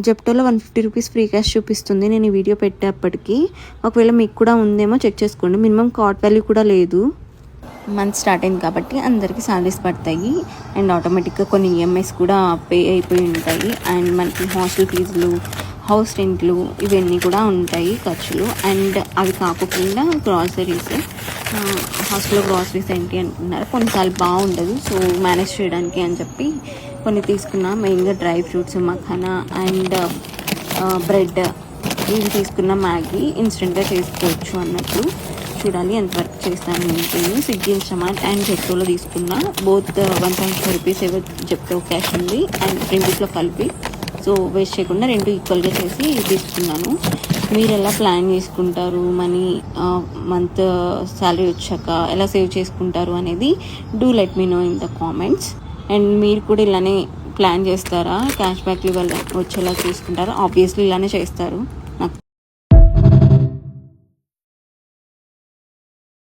జెప్టోలో 150 rupees free cash చూపిస్తుంది నేను ఈ వీడియో పెట్టేప్పటికి. ఒకవేళ మీకు కూడా ఉందేమో చెక్ చేసుకోండి. మినిమం కార్ట్ వాల్యూ కూడా లేదు. మంత్ స్టార్ట్ అయింది కాబట్టి అందరికీ సాలరీస్ పడతాయి అండ్ ఆటోమేటిక్గా కొన్ని ఈఎంఐస్ కూడా పే అయిపోయి ఉంటాయి. అండ్ మనకి హాస్టల్ ఫీజులు, హౌస్ రెంట్లు ఇవన్నీ కూడా ఉంటాయి ఖర్చులు. అండ్ అవి కాకుండా గ్రాసరీస్, హాస్టల్లో గ్రాసరీస్ ఏంటి అంటున్నారు, కొన్నిసార్లు బాగుండదు. సో మేనేజ్ చేయడానికి అని చెప్పి కొన్ని తీసుకున్నా. మెయిన్గా dry fruits, makhana and bread ఇవి తీసుకున్న. మ్యాగీ ఇన్స్టెంట్గా చేసుకోవచ్చు అన్నట్లు. చూడాలి ఎంతవరకు చేస్తాను నేను. స్విగ్గీ, ఇన్స్టామార్ట్ అండ్ జెప్టోలో తీసుకున్నా. బోత్ 1.5 రూపీస్ ఏవో జెప్టో క్యాష్ ఉంది అండ్ రెండిట్లో కలిపి. సో వేస్ట్ చేయకుండా రెండు ఈక్వల్గా చేసి తీసుకున్నాను. మీరు ఎలా ప్లాన్ చేసుకుంటారు, మనీ మంత్ శాలరీ వచ్చాక ఎలా సేవ్ చేసుకుంటారు అనేది do let me know in the comments. And మీరు కూడా ఇలానే ప్లాన్ చేస్తారా? క్యాష్ బ్యాక్లు వచ్చేలా చూసుకుంటారా? ఆబ్వియస్లీ ఇలానే చేస్తారు.